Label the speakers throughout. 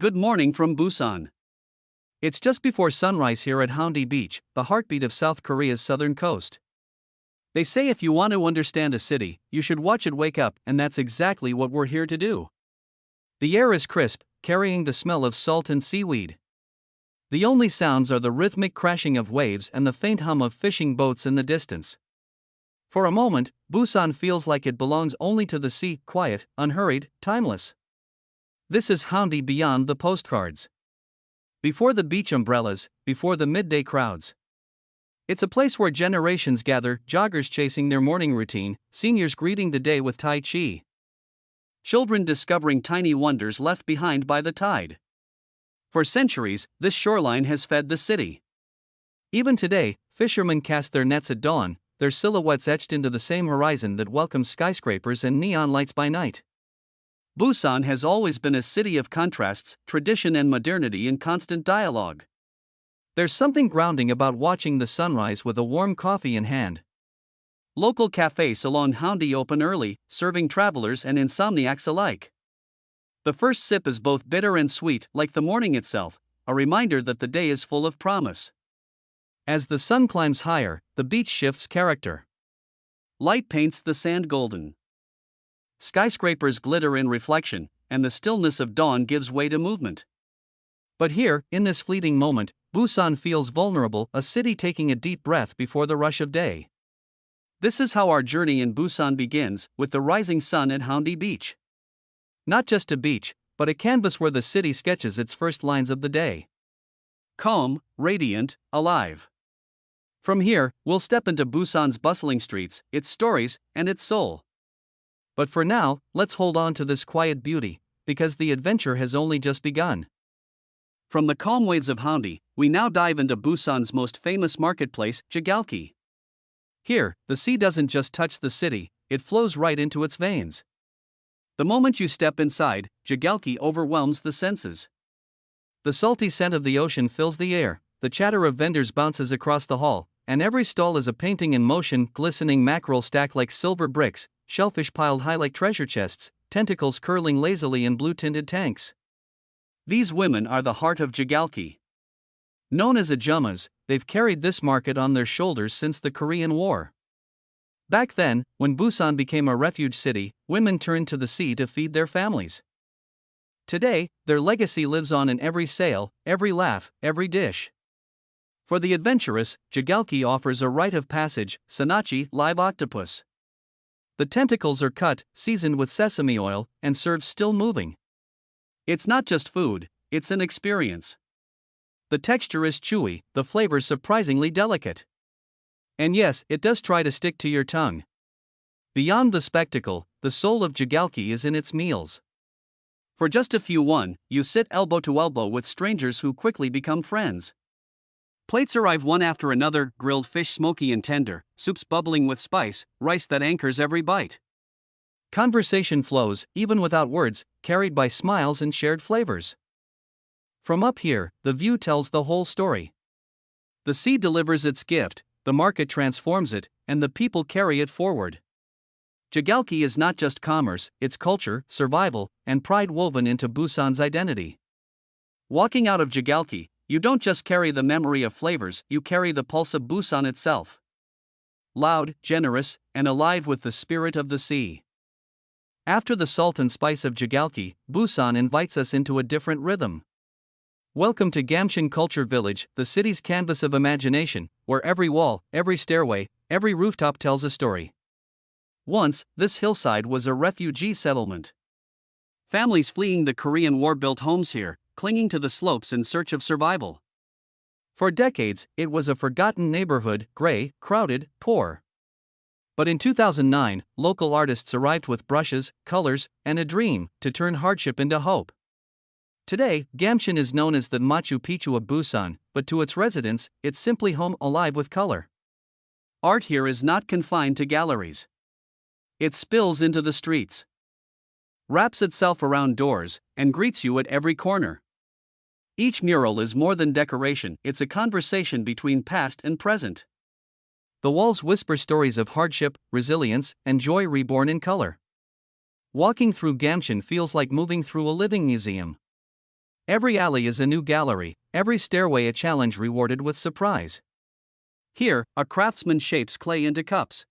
Speaker 1: Good morning from Busan. It's just before sunrise here at Haeundae Beach, the heartbeat of South Korea's southern coast. They say if you want to understand a city, you should watch it wake up, and that's exactly what we're here to do. The air is crisp, carrying the smell of salt and seaweed. The only sounds are the rhythmic crashing of waves and the faint hum of fishing boats in the distance. For a moment, Busan feels like it belongs only to the sea, quiet, unhurried, timeless. This is Haeundae beyond the postcards. Before the beach umbrellas, before the midday crowds. It's a place where generations gather, joggers chasing their morning routine, seniors greeting the day with Tai Chi. Children discovering tiny wonders left behind by the tide. For centuries, this shoreline has fed the city. Even today, fishermen cast their nets at dawn, their silhouettes etched into the same horizon that welcomes skyscrapers and neon lights by night. Busan has always been a city of contrasts, tradition and modernity in constant dialogue. There's something grounding about watching the sunrise with a warm coffee in hand. Local cafes along Haeundae open early, serving travelers and insomniacs alike. The first sip is both bitter and sweet, like the morning itself, a reminder that the day is full of promise. As the sun climbs higher, the beach shifts character. Light paints the sand golden. Skyscrapers glitter in reflection, and the stillness of dawn gives way to movement. But here, in this fleeting moment, Busan feels vulnerable, a city taking a deep breath before the rush of day. This is how our journey in Busan begins, with the rising sun at Haeundae Beach. Not just a beach, but a canvas where the city sketches its first lines of the day. Calm, radiant, alive. From here, we'll step into Busan's bustling streets, its stories, and its soul. But for now, let's hold on to this quiet beauty, because the adventure has only just begun. From the calm waves of Haeundae, we now dive into Busan's most famous marketplace, Jagalchi. Here, the sea doesn't just touch the city, it flows right into its veins. The moment you step inside, Jagalchi overwhelms the senses. The salty scent of the ocean fills the air, the chatter of vendors bounces across the hall, and every stall is a painting in motion, glistening mackerel stacked like silver bricks, shellfish piled high like treasure chests, tentacles curling lazily in blue-tinted tanks. These women are the heart of Jagalchi. Known as ajumas, they've carried this market on their shoulders since the Korean War. Back then, when Busan became a refuge city, women turned to the sea to feed their families. Today, their legacy lives on in every sale, every laugh, every dish. For the adventurous, Jagalchi offers a rite of passage, sanachi, live octopus. The tentacles are cut, seasoned with sesame oil, and served still moving. It's not just food, it's an experience. The texture is chewy, the flavor surprisingly delicate. And yes, it does try to stick to your tongue. Beyond the spectacle, the soul of Jagalchi is in its meals. For just a few won, you sit elbow to elbow with strangers who quickly become friends. Plates arrive one after another, grilled fish smoky and tender, soups bubbling with spice, rice that anchors every bite. Conversation flows, even without words, carried by smiles and shared flavors. From up here, the view tells the whole story. The sea delivers its gift, the market transforms it, and the people carry it forward. Jagalchi is not just commerce, it's culture, survival, and pride woven into Busan's identity. Walking out of Jagalchi, you don't just carry the memory of flavors, you carry the pulse of Busan itself. Loud, generous, and alive with the spirit of the sea. After the salt and spice of Jagalchi, Busan invites us into a different rhythm. Welcome to Gamcheon Culture Village, the city's canvas of imagination, where every wall, every stairway, every rooftop tells a story. Once, this hillside was a refugee settlement. Families fleeing the Korean War built homes here, clinging to the slopes in search of survival. For decades, it was a forgotten neighborhood, gray, crowded, poor. But in 2009, local artists arrived with brushes, colors, and a dream to turn hardship into hope. Today, Gamcheon is known as the Machu Picchu of Busan, but to its residents, it's simply home alive with color. Art here is not confined to galleries. It spills into the streets, wraps itself around doors, and greets you at every corner. Each mural is more than decoration, it's a conversation between past and present. The walls whisper stories of hardship, resilience, and joy reborn in color. Walking through Gamcheon feels like moving through a living museum. Every alley is a new gallery, every stairway a challenge rewarded with surprise. Here, a craftsman shapes clay into cups.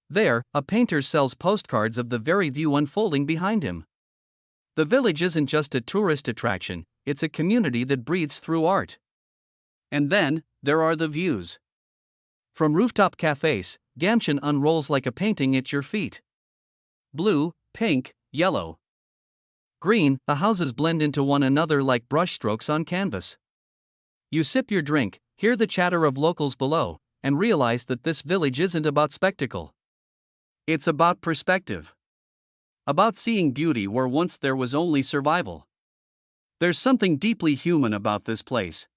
Speaker 1: There, a painter sells postcards of the very view unfolding behind him. The village isn't just a tourist attraction, it's a community that breathes through art. And then, there are the views. From rooftop cafes, Gamcheon unrolls like a painting at your feet. Blue, pink, yellow, green, the houses blend into one another like brushstrokes on canvas. You sip your drink, hear the chatter of locals below, and realize that this village isn't about spectacle. It's about perspective. About seeing beauty where once there was only survival. There's something deeply human about this place.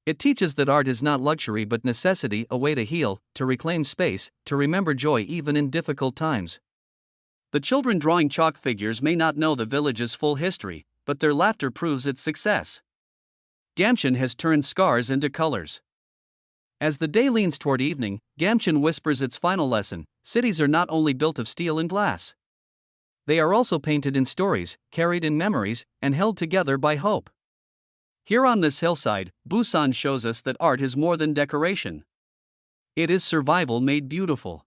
Speaker 1: It teaches that art is not luxury but necessity, a way to heal, to reclaim space, to remember joy even in difficult times. The children drawing chalk figures may not know the village's full history, but their laughter proves its success. Gamcheon has turned scars into colors. As the day leans toward evening, Gamcheon whispers its final lesson: cities are not only built of steel and glass. They are also painted in stories, carried in memories, and held together by hope. Here on this hillside, Busan shows us that art is more than decoration. It is survival made beautiful.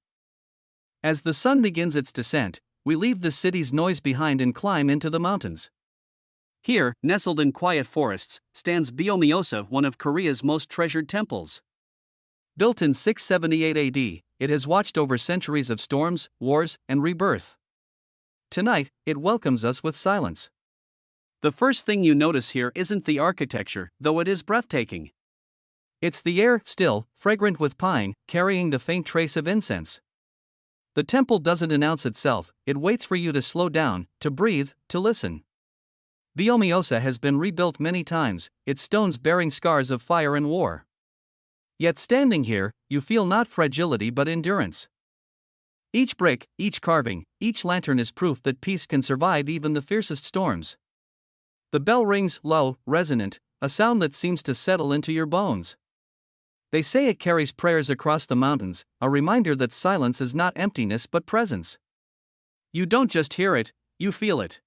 Speaker 1: As the sun begins its descent, we leave the city's noise behind and climb into the mountains. Here, nestled in quiet forests, stands Beomeosa, one of Korea's most treasured temples. Built in 678 AD, it has watched over centuries of storms, wars, and rebirth. Tonight, it welcomes us with silence. The first thing you notice here isn't the architecture, though it is breathtaking. It's the air, still, fragrant with pine, carrying the faint trace of incense. The temple doesn't announce itself, it waits for you to slow down, to breathe, to listen. Beomeosa has been rebuilt many times, its stones bearing scars of fire and war. Yet standing here, you feel not fragility but endurance. Each brick, each carving, each lantern is proof that peace can survive even the fiercest storms. The bell rings, low, resonant, a sound that seems to settle into your bones. They say it carries prayers across the mountains, a reminder that silence is not emptiness but presence. You don't just hear it, you feel it.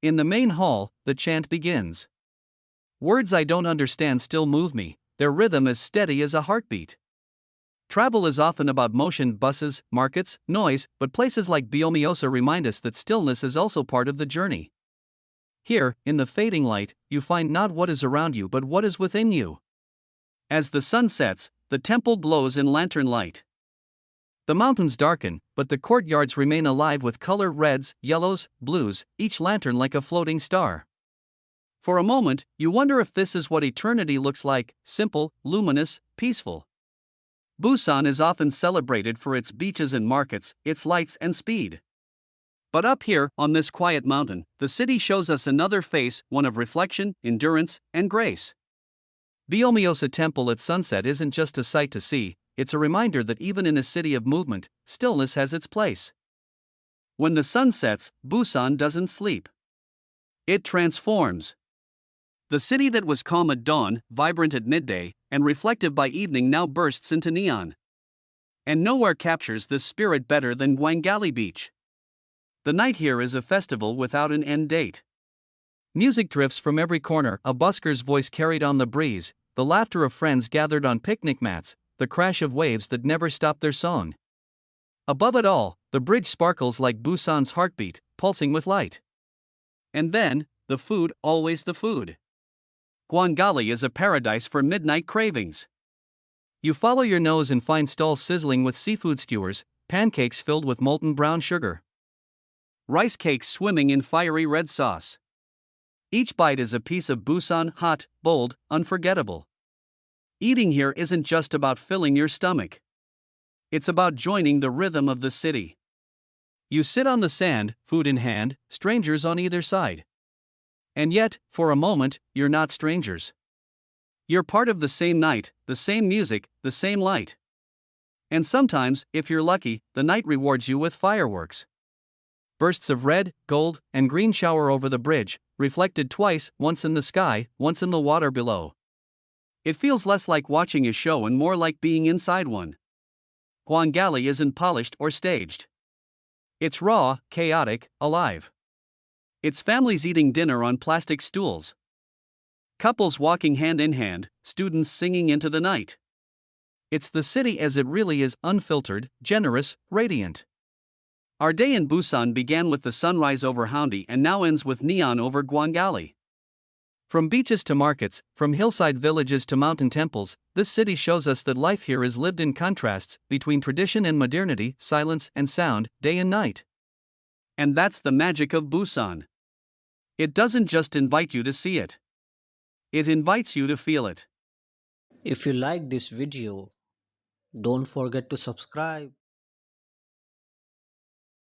Speaker 1: In the main hall, the chant begins. Words I don't understand still move me, their rhythm as steady as a heartbeat. Travel is often about motion, buses, markets, noise, but places like Beomeosa remind us that stillness is also part of the journey. Here, in the fading light, you find not what is around you but what is within you. As the sun sets, the temple glows in lantern light. The mountains darken, but the courtyards remain alive with color: reds, yellows, blues, each lantern like a floating star. For a moment, you wonder if this is what eternity looks like: simple, luminous, peaceful. Busan is often celebrated for its beaches and markets, its lights and speed. But up here, on this quiet mountain, the city shows us another face, one of reflection, endurance, and grace. Beomeosa Temple at sunset isn't just a sight to see, it's a reminder that even in a city of movement, stillness has its place. When the sun sets, Busan doesn't sleep. It transforms. The city that was calm at dawn, vibrant at midday, and reflective by evening now bursts into neon. And nowhere captures this spirit better than Gwangalli Beach. The night here is a festival without an end date. Music drifts from every corner, a busker's voice carried on the breeze, the laughter of friends gathered on picnic mats, the crash of waves that never stop their song. Above it all, the bridge sparkles like Busan's heartbeat, pulsing with light. And then, the food, always the food. Gwangalli is a paradise for midnight cravings. You follow your nose and find stalls sizzling with seafood skewers, pancakes filled with molten brown sugar, rice cakes swimming in fiery red sauce. Each bite is a piece of Busan, hot, bold, unforgettable. Eating here isn't just about filling your stomach. It's about joining the rhythm of the city. You sit on the sand, food in hand, strangers on either side. And yet, for a moment, you're not strangers. You're part of the same night, the same music, the same light. And sometimes, if you're lucky, the night rewards you with fireworks. Bursts of red, gold, and green shower over the bridge, reflected twice, once in the sky, once in the water below. It feels less like watching a show and more like being inside one. Gwangalli isn't polished or staged. It's raw, chaotic, alive. It's families eating dinner on plastic stools, couples walking hand in hand, students singing into the night. It's the city as it really is, unfiltered, generous, radiant. Our day in Busan began with the sunrise over Haeundae and now ends with neon over Gwangalli. From beaches to markets, from hillside villages to mountain temples, this city shows us that life here is lived in contrasts between tradition and modernity, silence and sound, day and night. And that's the magic of Busan. It doesn't just invite you to see it, it invites you to feel it.
Speaker 2: If you like this video, don't forget to subscribe.